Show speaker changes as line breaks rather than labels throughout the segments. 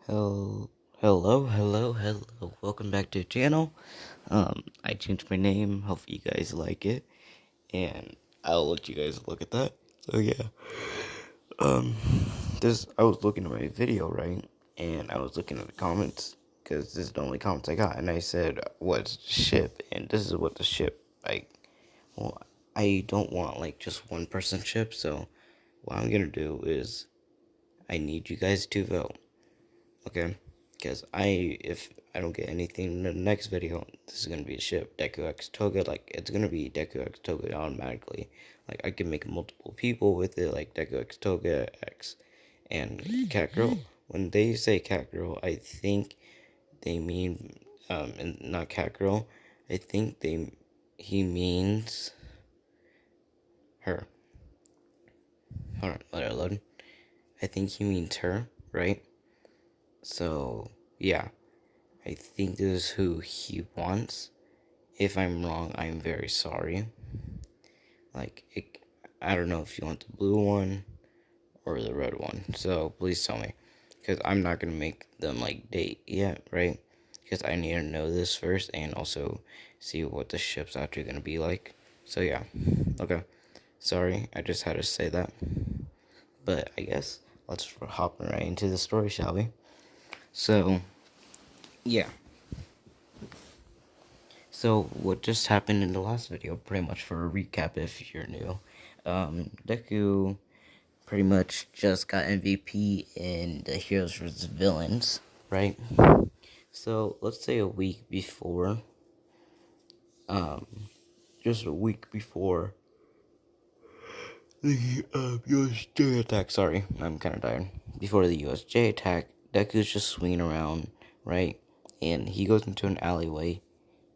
Hello, hello. Welcome back to the channel. I changed my name. Hope you guys like it, and I'll let you guys look at that. So yeah, um, this I was looking at my video, right, and I was looking at the comments because this is the only comments I got, and I said, "What's the ship?" And this is what the ship like. Well, I don't want like just one person ship, so what I'm gonna do is I need you guys to vote. Okay, because if I don't get anything in the next video, this is gonna be a ship Deku X Toga. Like it's gonna be Deku X Toga automatically. Like I can make multiple people with it, like Deku X Toga X and Cat Girl. When they say Cat Girl, I think they mean and not Cat Girl. I think he means her. Hold on, let it load. I think he means her, right? So yeah. I think this is who he wants. If I'm wrong, I'm very sorry. I don't know if you want the blue one or the red one. So please tell me, because I'm not gonna make them like date yet, right? Because I need to know this first and also see what the ship's actually gonna be like. So yeah, okay. Sorry, I just had to say that. But I guess let's hop right into the story, shall we? So yeah. So what just happened in the last video, pretty much for a recap if you're new, Deku pretty much just got MVP in the Heroes vs. Villains, right? So let's say a week before, um, just a week before the USJ attack, sorry, I'm kind of tired. Before the USJ attack, Deku's just swinging around, right? And he goes into an alleyway.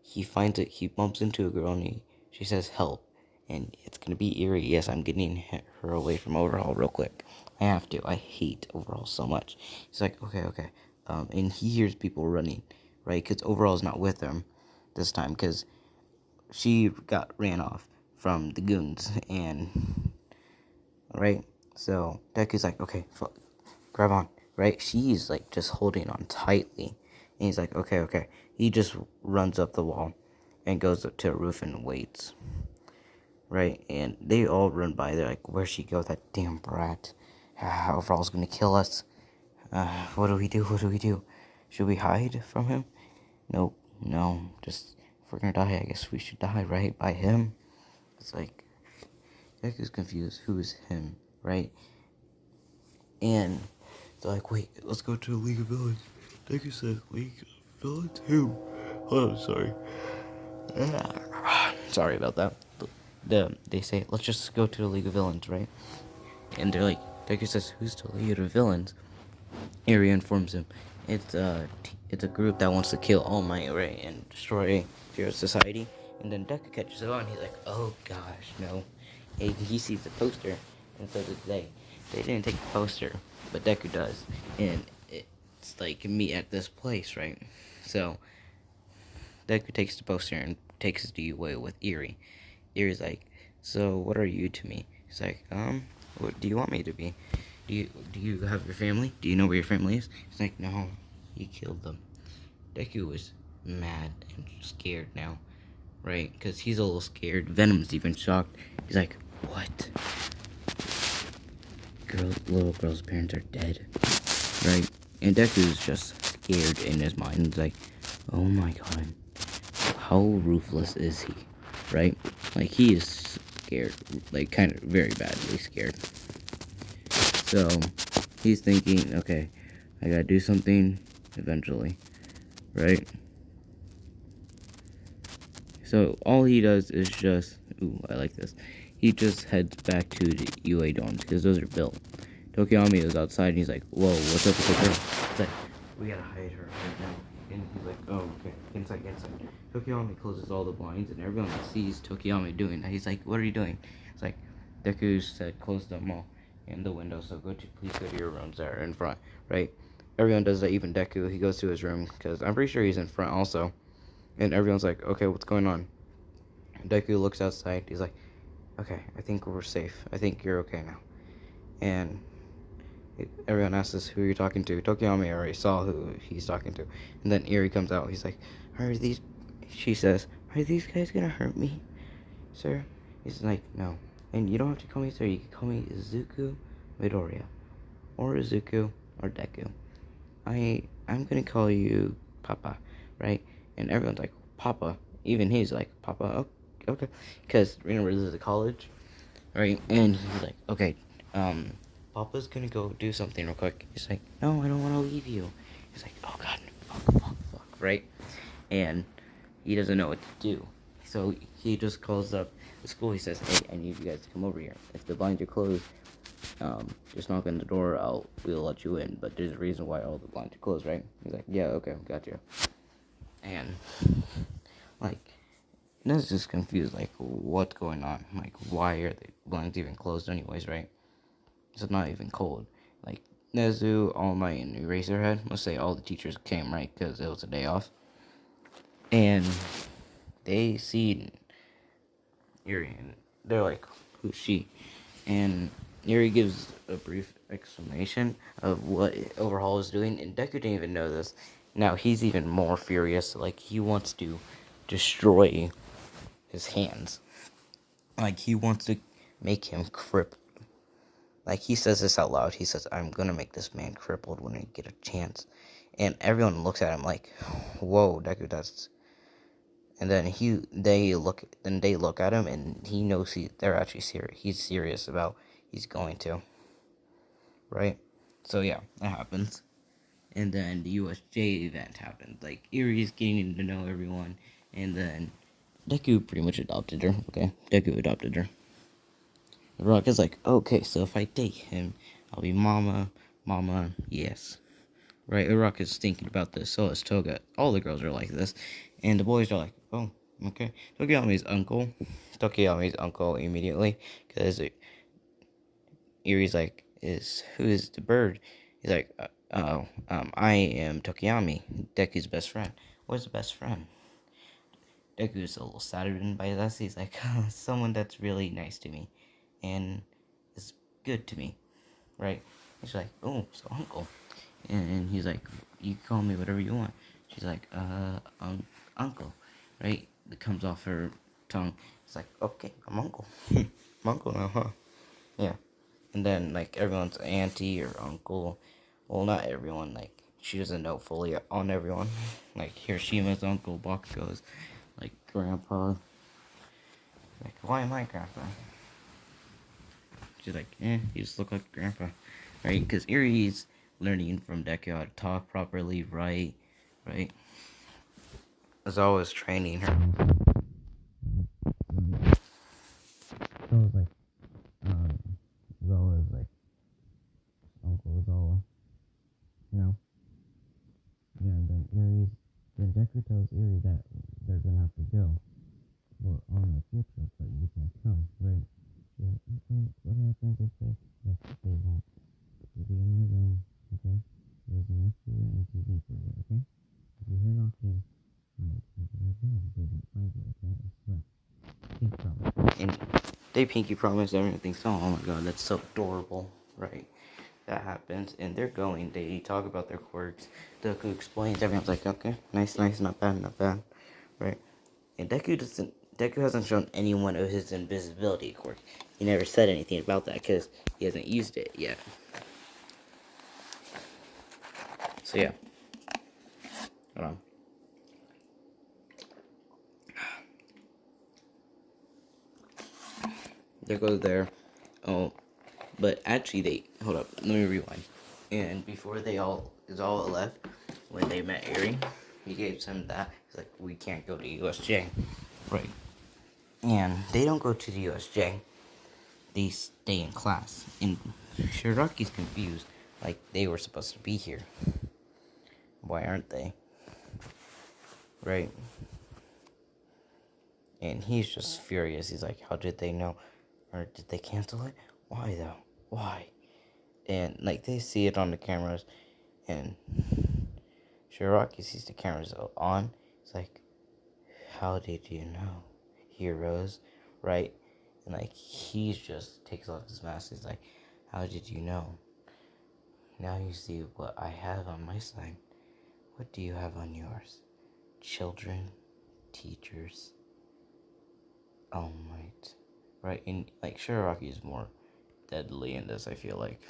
He finds it. He bumps into a girl, and she says, "Help!" And it's gonna be eerie. Yes, I'm getting her away from Overhaul real quick. I have to. I hate Overhaul so much. He's like, okay. And he hears people running, right? Because Overhaul's not with him this time, because she ran off from the goons, and right. So Deku's like, okay, fuck, grab on, right? She's like just holding on tightly, and he's like, okay. He just runs up the wall and goes up to a roof and waits, right? And they all run by. They're like, where'd she go? That damn brat. Overall's gonna kill us. What do we do? Should we hide from him? Nope, no. Just if we're gonna die, I guess we should die, right? By him. It's like Deku's confused. Who's him, right? And they're like, wait, let's go to the League of Villains. Deku says, League of Villains? Who? Oh, sorry. Sorry about that. They say, let's just go to the League of Villains, right? And they're like, Deku says, who's the League of Villains? Eri informs him, it's a group that wants to kill All Might, right, and destroy Hero Society. And then Deku catches on, he's like, oh gosh, no. And he sees the poster, and so did they. They didn't take the poster, but Deku does. And it's like, meet at this place, right? So, Deku takes the poster and takes it away with Eri. Eri's like, so what are you to me? He's like, what do you want me to be? Do you have your family? Do you know where your family is? He's like, no, he killed them. Deku was mad and scared now, right? Because he's a little scared. Venom's even shocked. He's like, what? Little girl's parents are dead, right? And Deku's just scared in his mind. He's like, oh my god, how ruthless is he, right? Like, he is scared, like, kind of very badly scared. So, he's thinking, okay, I gotta do something eventually, right? So, all he does is just, ooh, I like this. He just heads back to the UA dorms, because those are built. Tokiyami is outside, and he's like, whoa, what's up with the girl? It's like, we gotta hide her right now. And he's like, oh, okay, inside. Tokiyami closes all the blinds, and everyone sees Tokiyami doing that. He's like, what are you doing? It's like, Deku said, close them all in the window, so please go to your rooms that are in front, right? Everyone does that, even Deku. He goes to his room, because I'm pretty sure he's in front also. And everyone's like, okay, what's going on? Deku looks outside. He's like, okay, I think we're safe. I think you're okay now. And Everyone asks us who you're talking to. Tokiyami already saw who he's talking to. And then Eri comes out. He's like, are these... She says, are these guys gonna hurt me, sir? He's like, no. And you don't have to call me sir. You can call me Izuku Midoriya. Or Izuku or Deku. I'm gonna call you Papa, right? And everyone's like, Papa. Even he's like, Papa, okay. Because, remember, this is a college, right? And he's like, okay, Papa's gonna go do something real quick. He's like, no, I don't want to leave you. He's like, oh god, fuck, right? And he doesn't know what to do. So he just calls up the school. He says, hey, I need you guys to come over here. If the blinds are closed, just knock on the door. We'll let you in. But there's a reason why all the blinds are closed, right? He's like, yeah, okay, gotcha. And like, Ned's just confused, like, what's going on? Like, why are the blinds even closed anyways, right? It's not even cold. Like, Nezu, All Might, and Eraserhead, let's say all the teachers came, right? Because it was a day off. And they see Yuri, and they're like, who's she? And Yuri gives a brief explanation of what Overhaul is doing, and Deku didn't even know this. Now he's even more furious, like, he wants to destroy his hands. Like, he wants to make him crippled. Like, he says this out loud. He says, I'm gonna make this man crippled when I get a chance. And everyone looks at him like, whoa, Deku, that's... And then they look at him, and he knows they're actually serious. He's serious about he's going to. Right? So, yeah, that happens. And then the USJ event happened. Like, Erie's getting to know everyone. And then Deku pretty much adopted her. Okay? Deku adopted her. The Rock is like, okay, so if I take him, I'll be mama, yes. Right, the Rock is thinking about this, so is Toga. All the girls are like this. And the boys are like, oh, okay. Tokiyami's uncle immediately. Because Erie's like, who is the bird? He's like, I am Tokiyami, Deku's best friend. What's the best friend? Deku's a little saddened by this. He's like, someone that's really nice to me. And is good to me, right? She's like, oh, so uncle. And he's like, you can call me whatever you want. She's like, uncle, right? It comes off her tongue. It's like, okay, I'm uncle. I'm uncle now, huh? Yeah. And then, like, everyone's auntie or uncle. Well, not everyone. Like, she doesn't know fully on everyone. Like, Hiroshima's uncle, Bakugo's, like, grandpa. Like, why am I grandpa? She's like, you just look like grandpa. Right? Because Erie's learning from Deku how to talk properly, right? As always training her. So it's like, Zola is like, Uncle Zola, you know? Yeah, then Deku tells Eri that they're gonna have to go. Well, on a field trip, but you can't come, right? Yeah, what happens if they won't? You'll be in my room, okay? There's enough food and TV for you, okay? If you hear knocking, you're gonna go. They won't find you, okay? I swear. Pinky promise. And they pinky promise everything. So, oh my god, that's so adorable, right? That happens, and they're going. They talk about their quirks. Deku explains. Everyone's like, okay, nice, not bad, right? And Deku hasn't shown anyone of his invisibility quirk. He never said anything about that because he hasn't used it yet. So yeah, hold on. There goes there. Oh, but actually hold up. Let me rewind. And before all left, when they met Eri, he gave him that. He's like, we can't go to USJ, right? And they don't go to the USJ. They stay in class. And Shiraki's confused. Like, they were supposed to be here. Why aren't they? Right? And he's just furious. He's like, how did they know? Or did they cancel it? Why though? Why? And like, they see it on the cameras, and Shiraki sees the cameras on. It's like, how did you know? Heroes, right? And like, he just takes off his mask. He's like, how did you know? Now you see what I have on my side. What do you have on yours? Children, teachers, All Might. Right, and like Shigaraki is more deadly in this, I feel like.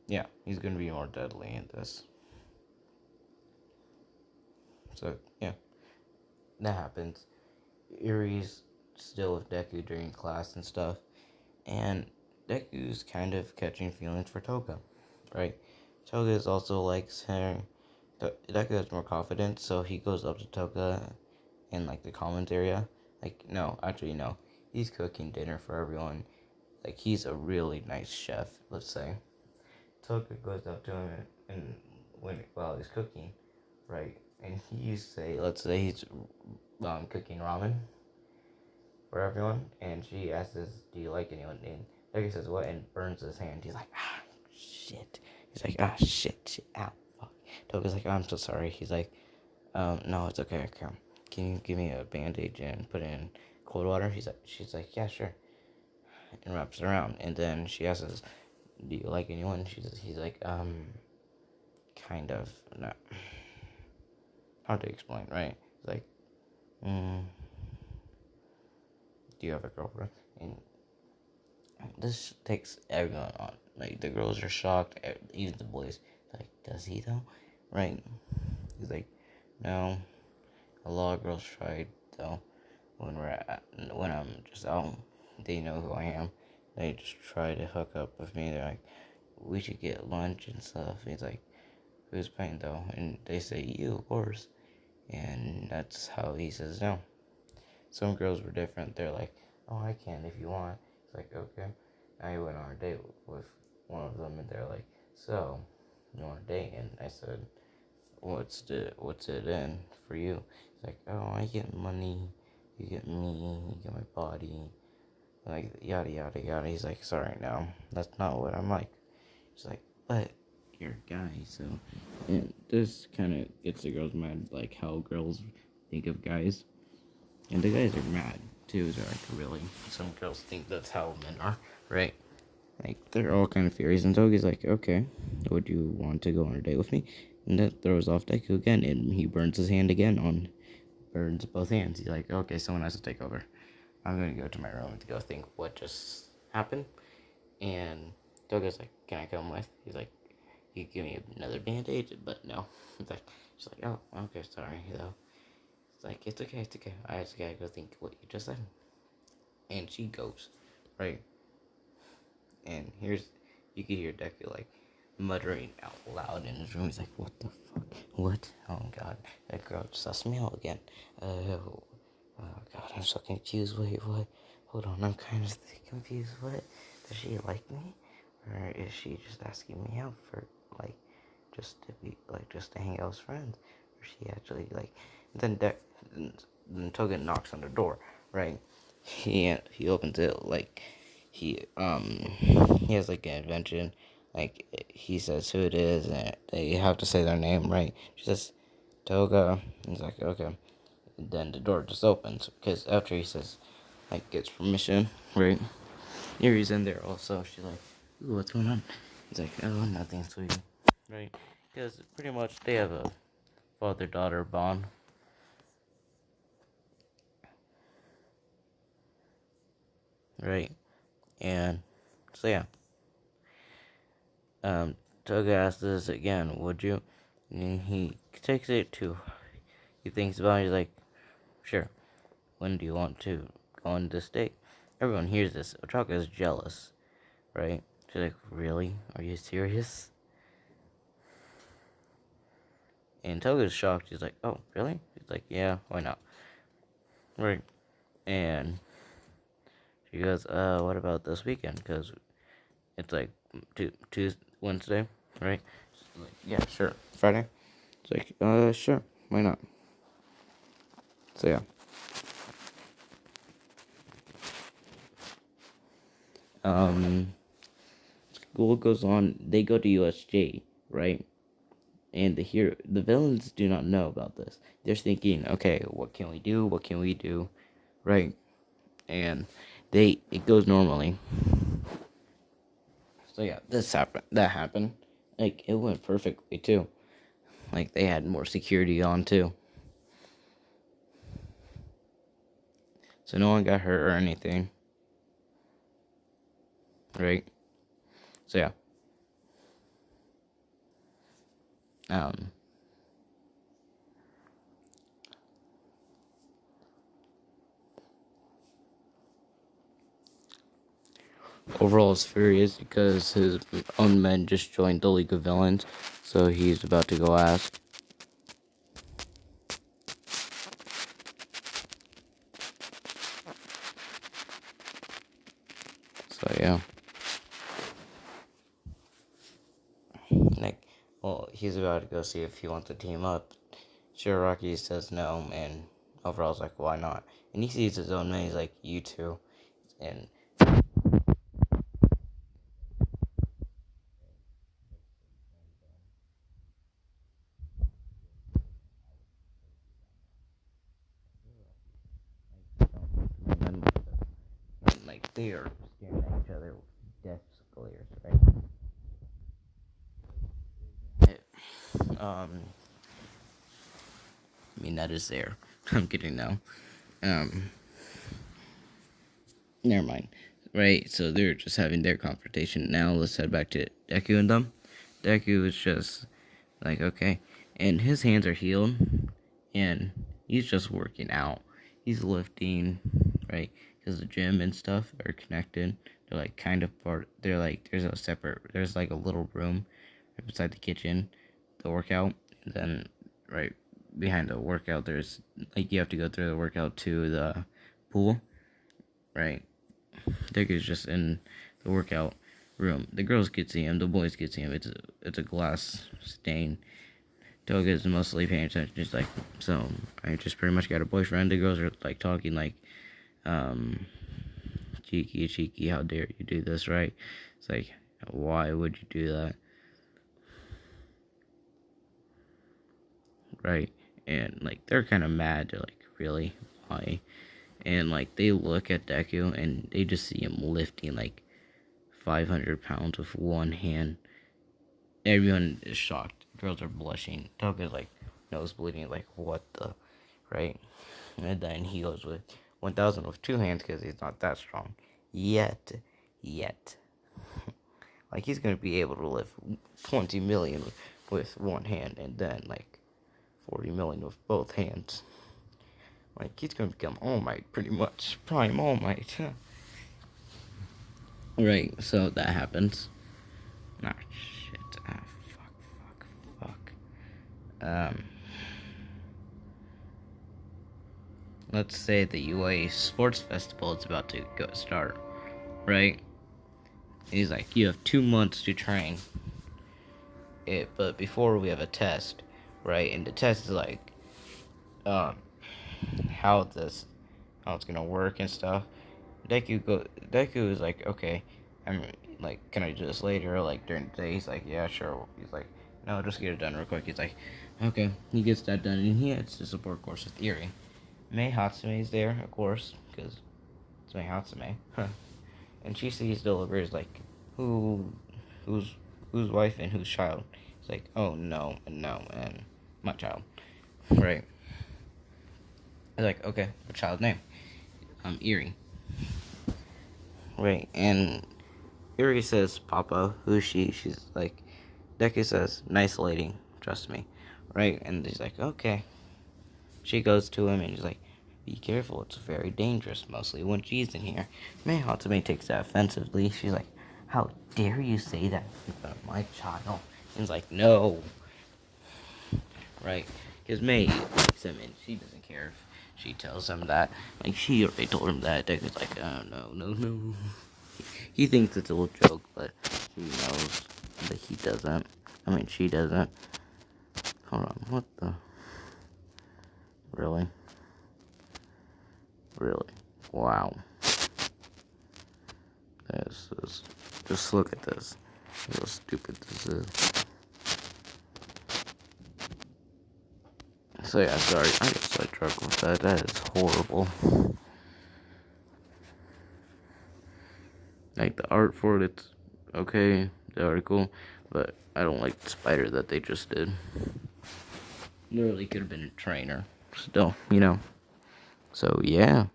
Yeah, he's gonna be more deadly in this. So, yeah, that happens. Yuri's still with Deku during class and stuff, and Deku's kind of catching feelings for Toga, right? Toga is also likes her. Deku has more confidence, so he goes up to Toga in like the commons area. Like, no, actually, no. He's cooking dinner for everyone. Like, he's a really nice chef, let's say. Toga goes up to him and while he's cooking, right? And let's say he's cooking ramen for everyone, and she asks, "Do you like anyone?" And Deku says, "What?" and burns his hand. He's like, "Ah, shit." He's like, "Ah, shit, ow, fuck." Toga's like, "I'm so sorry." He's like, No, it's okay. Okay. Can you give me a bandage and put it in cold water?" She's like, "Yeah, sure." And wraps it around, and then she asks, "Do you like anyone?" He's like, kind of, no, hard to explain, right? He's like, "Do you have a girlfriend?" And this takes everyone on. Like, the girls are shocked, even the boys. Like, does he though? Right? He's like, "No. A lot of girls tried though. When I'm just out, they know who I am. They just try to hook up with me. They're like, we should get lunch and stuff." He's like, "Who's paying though?" And they say, "You, of course." And that's how he says no. Some girls were different. They're like, "Oh, I can if you want." It's like, okay. I went on a date with one of them, and they're like, "So, you want a date?" And I said, what's it in for you?" It's like, "Oh, I get money, you get me, you get my body, like yada yada yada." He's like, "Sorry, no, that's not what I'm like." She's like, "But you're a guy, so." And this kind of gets the girls mad, like how girls think of guys. And the guys are mad too. They're like, "Really?" Some girls think that's how men are, right? Like, they're all kind of furious. And Togi's like, "Okay, would you want to go on a date with me?" And that throws off Deku again, and he burns his hand again burns both hands. He's like, "Okay, someone has to take over. I'm gonna go to my room to go think what just happened." And Toga's like, "Can I come with?" He's like, "You give me another bandage?" But no. It's like, she's like, "Oh, okay, sorry, though." It's like, it's okay, it's okay. I just gotta go think what you just said." And she goes, right? And you can hear Deku, like, muttering out loud in his room. He's like, "What the fuck? What? Oh, God. That girl just sussed me out again. Oh, God, I'm so confused. Wait, what? Hold on, I'm kind of confused. What? Does she like me? Or is she just asking me out for, like, just to hang out as friends? Or she actually, like..." Then Toga knocks on the door, right? He opens it, like, he has like an invention. Like, he says who it is, and they have to say their name, right? She says Toga. He's like, "Okay." And then the door just opens because after he says, like, gets permission, right? Yuri's in there also. She's like, "Ooh, what's going on?" He's like, "Oh, nothing, sweetie." Right? Because pretty much they have a father-daughter bond, right? And so yeah, um, Toga asks this again, "Would you?" And he takes it to. He thinks about it. He's like, "Sure. When do you want to go on this date?" Everyone hears this. Ochaka is jealous, right? She's like, "Really? Are you serious?" And Toga's shocked. She's like, "Oh, really?" He's like, "Yeah, why not?" Right. And she goes, "What about this weekend? Because it's like Tuesday, Wednesday, right?" She's like, "Yeah, sure." Friday? It's like, "Sure. Why not?" So, yeah. Um, School goes on. They go to USJ, right? And the villains do not know about this. They're thinking, "Okay, what can we do? What can we do?" Right? And it goes normally. So yeah, that happened. Like, it went perfectly too. Like, they had more security on too. So no one got hurt or anything. Right? So yeah. Um Overall, it's furious because his own men just joined the League of Villains, so he's about to go ask. So yeah, like, well, he's about to go see if he wants to team up. Shiraki says no, and overall's like, why not? And he sees his own men. He's like, you too, and like they are staring at each other with death glares, right? I mean, that is there. I'm kidding now. Um, Never mind. Right, so they're just having their confrontation. Now let's head back to Deku and them. Deku is just like, okay. And his hands are healed. And he's just working out. He's lifting, right? Because the gym and stuff are connected. They're like kind of part. They're like, there's like a little room right beside the kitchen, the workout. And then right behind the workout, there's like, you have to go through the workout to the pool, right? Deku's just in the workout room. The girls could see him. The boys could see him. It's a glass stain. Toga's mostly paying attention. She's like, so I just pretty much got a boyfriend. The girls are like talking like, cheeky, how dare you do this, right? It's like, why would you do that? Right? And like, they're kind of mad. They're like, really? Why? And like, they look at Deku and they just see him lifting like 500 pounds with one hand. Everyone is shocked. Girls are blushing. Toga's like, nose bleeding, like, what the, right? And then he goes with 1,000 with two hands because he's not that strong. Yet. Like, he's going to be able to lift 20 million with one hand and then, like, 40 million with both hands. Like, he's going to become All Might, pretty much. Prime All Might. Right, so that happens. Ah, shit. Ah, fuck. Let's say the UA Sports Festival is about to go start, right? He's like, you have 2 months to train it, but before we have a test, right? And the test is like, um, how it's gonna work and stuff. Deku is like, okay, I'm like, can I do this later? Like during the day, he's like, yeah, sure. He's like, no, just get it done real quick. He's like, okay, he gets that done, and he heads to support course with Eri. Mei Hatsume is there, of course, because it's Mei Hatsume. And she sees Delivers like, who's wife and whose child? It's like, oh no, and my child, right? It's like, okay, the child's name, Eri, right? And Eri says, Papa, who's she? She's like, Deku says, nice lady, trust me, right? And he's like, okay. She goes to him and he's like, be careful, it's very dangerous, mostly when she's in here. Mei Hatsume takes that offensively. She's like, how dare you say that about my child? And he's like, no. Right? Because Mei takes him and she doesn't care if she tells him that. Like, she already told him that. Deku's like, oh, no. He thinks it's a little joke, but he knows that he doesn't. I mean, she doesn't. Hold on, what the? Really? Wow. This is, just look at this. How stupid this is. So yeah, sorry, I get sidetracked with that. That is horrible. Like, the art for it, okay, the article, but I don't like the spider that they just did. Literally could have been a trainer. Still, So, yeah,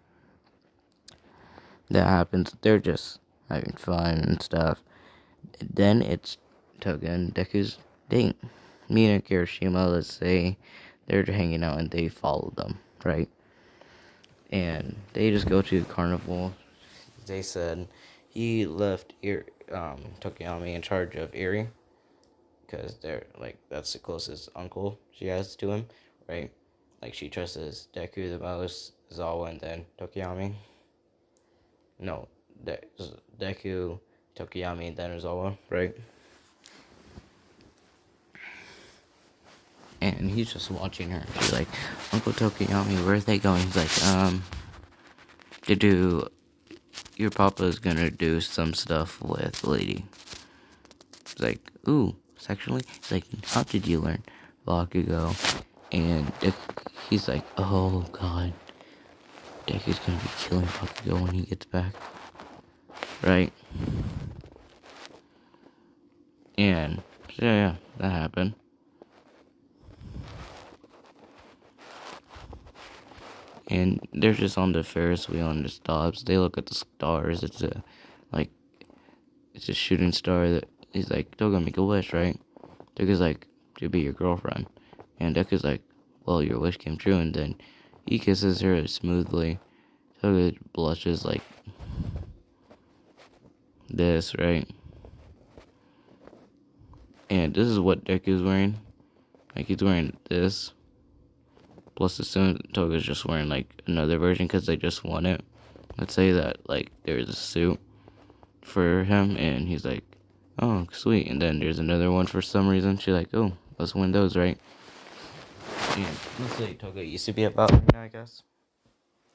that happens. They're just having fun and stuff. Then it's Toga and Deku's date. Mina and Kirishima, let's say, they're hanging out and they follow them, right? And they just go to carnival. They said he left Tokiyami in charge of Eri because they're like that's the closest uncle she has to him, right? Like she trusts Deku the most, Zawa, and then Tokiyami. No, Deku, Tokiyami, and then Zawa, right? And he's just watching her. She's like, Uncle Tokiyami, where are they going? He's like, to do. Your papa's gonna do some stuff with Lady. He's like, ooh, sexually? He's like, how did you learn? Bakugo. And he's like, oh god. Deku's gonna be killing Bakugo when he gets back. Right? And, so yeah, that happened. And they're just on the Ferris wheel and it stops. They look at the stars. It's a shooting star that he's like, they're gonna make a wish, right? Deku's like, to be your girlfriend. And Deku's like, well, your wish came true. And then he kisses her smoothly. Toga blushes like this, right? And this is what Deku's wearing. Like, he's wearing this. Plus, soon Toga's just wearing, like, another version because they just won it. Let's say that, like, there's a suit for him, and he's like, oh, sweet. And then there's another one for some reason. She's like, oh, let's win those, right? And let's say Toga used to be about right now, I guess.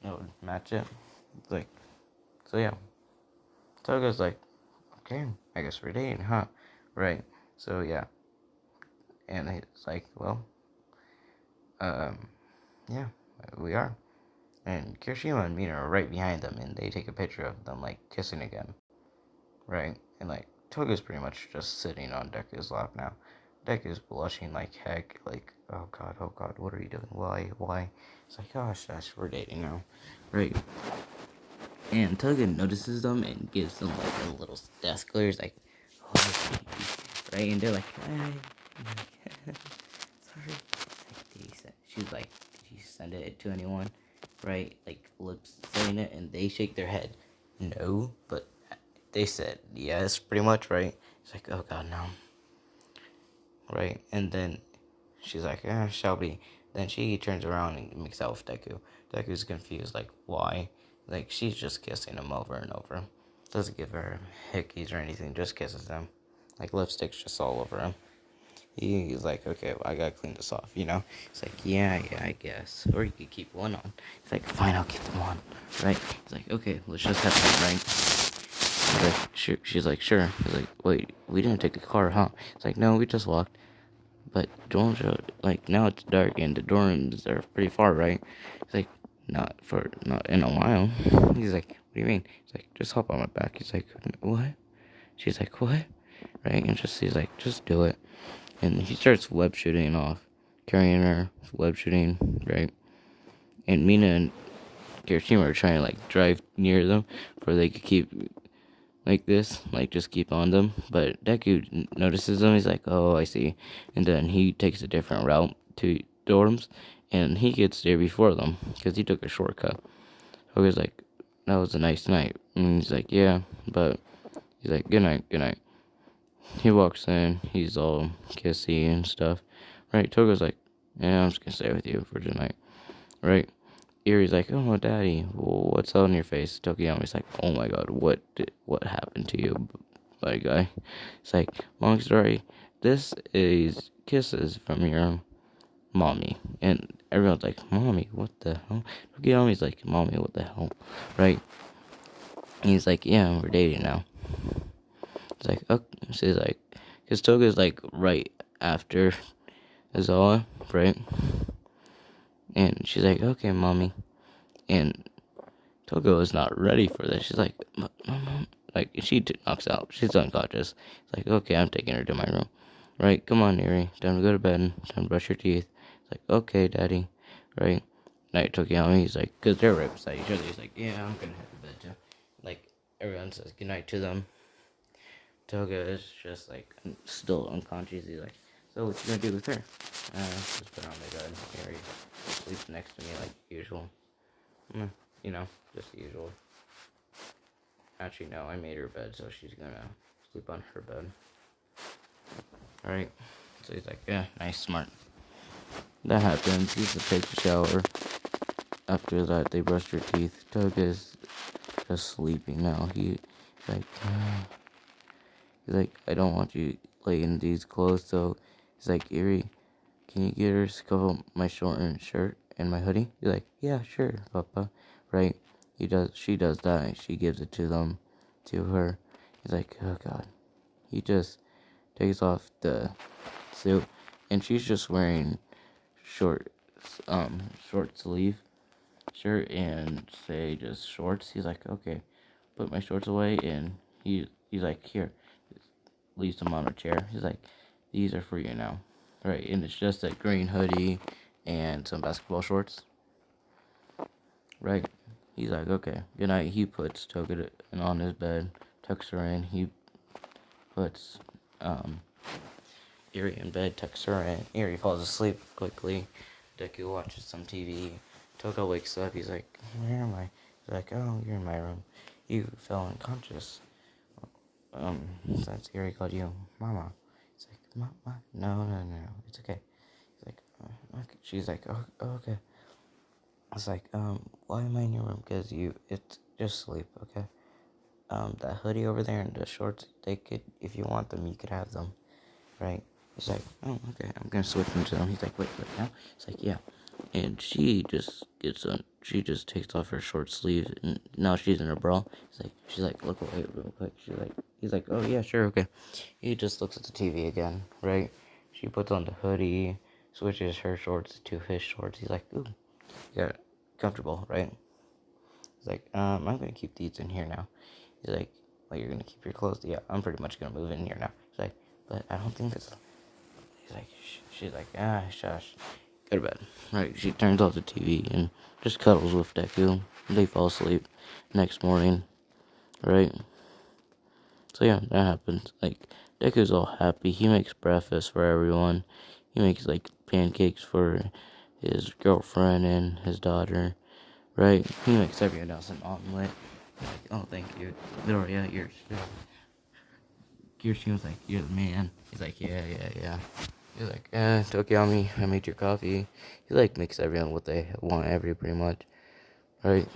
It would match it. Like, so yeah. Toga's like, okay, I guess we're dating, huh? Right. So yeah. And he's like, well, yeah, we are. And Kirishima and Mina are right behind them, and they take a picture of them, like, kissing again. Right? And, like, Toga's pretty much just sitting on Deku's lap now. Deku's blushing like heck, like, oh god, what are you doing? Why? It's like, gosh, we're dating now. Right? And Toga notices them and gives them, like, a little death glare. He's like, oh, right? And they're like, hey. Sorry. She's like, did you send it to anyone? Right? Like, lips saying it, and they shake their head. No, but they said yes, pretty much, right? It's like, oh god, no. Right? And then she's like, shall be. Then she turns around and makes out with Deku. Deku's confused, like, why? Like, she's just kissing him over and over. Doesn't give her hickeys or anything, just kisses him. Like, lipstick's just all over him. He's like, okay, well, I gotta clean this off, He's like, yeah, I guess. Or you could keep one on. He's like, fine, I'll keep them on. Right? He's like, okay, let's just have fun, right? He's like, sure. She's like, sure. He's like, wait, we didn't take a car, huh? It's like, no, we just walked. But dorms are, like, now it's dark and the dorms are pretty far, right? He's like, not in a while. He's like, what do you mean? He's like, just hop on my back. He's like, what? She's like, what? Right? And he's like, just do it. And he starts web shooting off, carrying her, web shooting, right? And Mina and Kirishima are trying to, like, drive near them before they could keep, like this, like, just keep on them. But Deku notices them, he's like, oh, I see. And then he takes a different route to dorms, and he gets there before them, because he took a shortcut. Hoga's like, that was a nice night. And he's like, yeah, but he's like, good night. He walks in, he's all kissy and stuff, right? Toga's like, yeah, I'm just gonna stay with you for tonight, right? Erie's like, oh, daddy, what's on your face? Tokiyami's like, oh my god, what happened to you, buddy guy? It's like, long story, this is kisses from your mommy, and everyone's like, mommy, what the hell? Tokiyami's like, mommy, what the hell, right? And he's like, yeah, we're dating now. It's like, okay. She's like, because Toga's like right after Azawa, right? And she's like, okay, mommy. And Toga is not ready for this. She's like, Like, she knocks out. She's unconscious. It's like, okay, I'm taking her to my room. Right, come on, Erie. Time to go to bed. Time to brush your teeth. It's like, okay, Daddy. Right. Night Tokiyami, he's like, because they're right beside each other. He's like, yeah, I'm gonna head to bed too. Like, everyone says goodnight to them. Toga is just like still unconscious. He's like, so what you gonna do with her? Just put her on my bed. Erie sleeps next to me like usual. You know, just usual. Actually, no, I made her bed, so she's gonna sleep on her bed. Alright. So he's like, yeah, nice, smart. That happens. He's to take a shower. After that, they brush their teeth. Toga is just sleeping now. He's like, I don't want you laying in these clothes. So he's like, Erie, can you get her to cover my short shirt and my hoodie? He's like, yeah, sure, Papa. Right? She does that, and she gives it to her. He's like, oh God. He just takes off the suit, and she's just wearing short, short sleeve shirt and say just shorts. He's like, okay, put my shorts away, and he's like, here, leaves them on a chair. He's like, these are for you now, right? And it's just a green hoodie and some basketball shorts, right? He's like, okay, good night. He puts Toga on his bed, tucks her in. He puts Erie in bed, tucks her in. Erie falls asleep quickly. Deku watches some TV. Toga wakes up. He's like, where am I? He's like, oh, you're in my room. You fell unconscious. Since Erie called you Mama. He's like, Mama? No. It's okay. He's like, okay. She's like, oh, okay. I was like, why am I in your room? Because it's just sleep, okay? That hoodie over there and the shorts, they could, if you want them, you could have them, right? He's like, oh, okay, I'm gonna switch into them. He's like, wait, now? He's like, yeah. And she just takes off her short sleeve, and now she's in her bra. She's like, look away real quick. He's like, oh yeah, sure, okay. He just looks at the TV again, right? She puts on the hoodie, switches her shorts to his shorts. He's like, ooh, yeah, comfortable, right? He's like, I'm gonna keep these in here now. He's like, well, you're gonna keep your clothes? Yeah, I'm pretty much gonna move in here now. He's like, but I don't think that's. He's like, she's like, shush. Go to bed. Right, she turns off the TV and just cuddles with Deku. They fall asleep next morning, right? So yeah, that happens. Like, Deku's all happy. He makes breakfast for everyone. He makes, like, pancakes for his girlfriend and his daughter, right? He makes everyone else an omelet. Like, oh, thank you. Midoriya, Kirsten was like, you're the man. He's like, yeah. He's like, Tokiyami, I made your coffee. He, like, makes everyone what they want pretty much, right?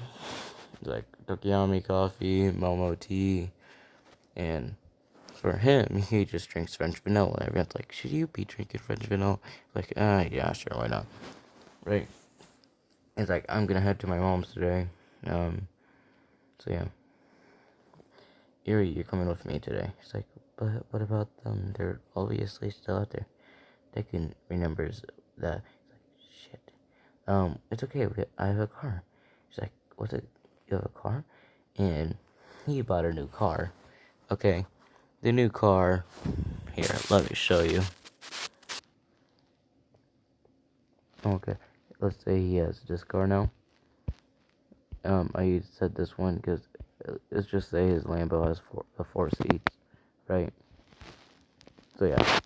He's like, Tokiyami coffee, Momo tea, and for him, he just drinks French vanilla. Everyone's like, should you be drinking French vanilla? Like, yeah, sure, why not? Right? He's like, I'm gonna head to my mom's today. So yeah. Erie, you're coming with me today. He's like, but what about them? They're obviously still out there. Deku remembers that. He's like, shit. It's okay. I have a car. She's like, what's it? You have a car? And he bought a new car. Okay. The new car. Here, let me show you. Okay. Let's say he has this car now. I said this one because let's just say his Lambo has four seats, right? So yeah.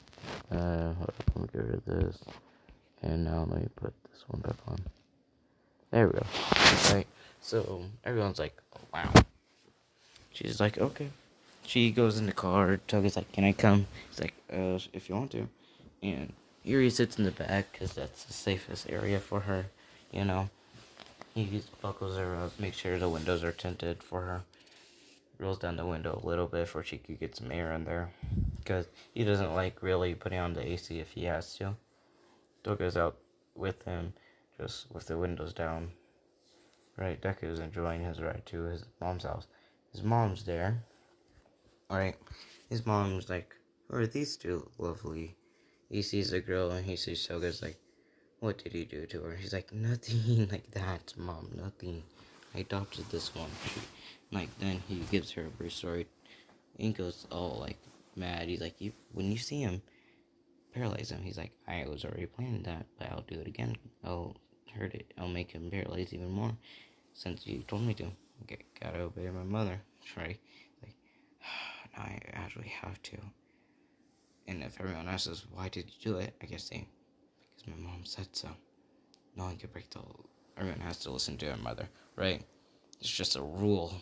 Let me get rid of this. And now let me put this one back on. There we go. Right. So everyone's like, oh, wow. She's like, okay. She goes in the car. Toga's like, can I come? He's like, if you want to. And Yuri sits in the back because that's the safest area for her, you know. He buckles her up, makes sure the windows are tinted for her. Rolls down the window a little bit for she could get some air in there. Because he doesn't like really putting on the AC if he has to. Toga's out with him, just with the windows down. Right, Deku's enjoying his ride to his mom's house. His mom's there. Alright, his mom's like, who are these two lovely? He sees the girl and he sees Toga's like, what did he do to her? He's like, nothing like that, Mom, nothing. I adopted this one. Like, then he gives her a brief story. And he goes all, like, mad. He's like, when you see him, paralyze him. He's like, I was already planning that, but I'll do it again. I'll hurt it. I'll make him paralyzed even more since you told me to. Okay, gotta obey my mother, right? Like, now I actually have to. And if everyone asks, why did you do it? I guess because my mom said so. No one can break the. Everyone has to listen to their mother, right? It's just a rule,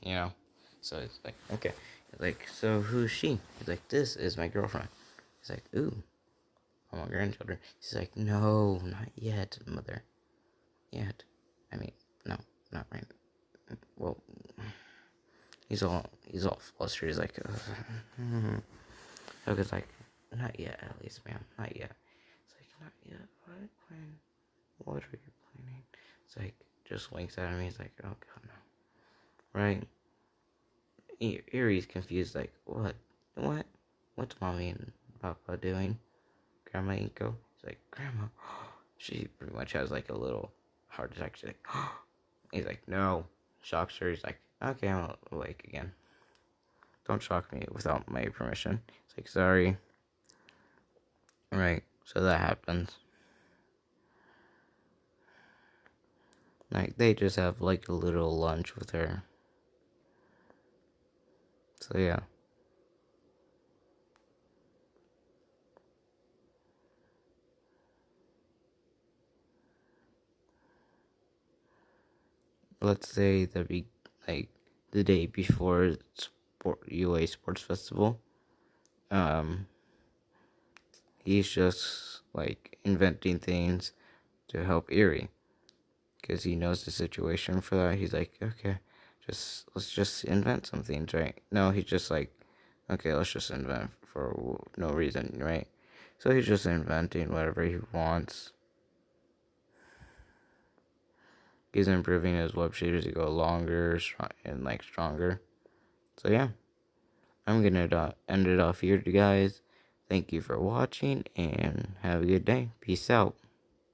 you know. So it's like, okay, like, so who's she? He's like, this is my girlfriend. He's like, ooh, I want grandchildren. He's like, no, not yet, mother. Yet. I mean, no, not right. Well, he's all flustered. He's like, Hogan's like, not yet, at least, ma'am, not yet. It's like, not yet. What are you planning? It's like, just winks at me. He's like, oh god, no. Right? Erie's confused. Like, what? What's mommy and papa doing? Grandma Inko? He's like, grandma. She pretty much has like a little heart attack. She's like, he's like, no. Shocks her. He's like, okay, I'm awake again. Don't shock me without my permission. It's like, sorry. Right, so that happens. Like, they just have like a little lunch with her. So yeah. Let's say like the day before UA Sports Festival. He's just like inventing things to help Erie because he knows the situation for that. He's like, okay, let's just invent some things, right? No, he's just like, okay, let's just invent for no reason, right? So he's just inventing whatever he wants. He's improving his web sheet as he go longer and like stronger. So yeah, I'm gonna end it off here, guys. Thank you for watching and have a good day. Peace out.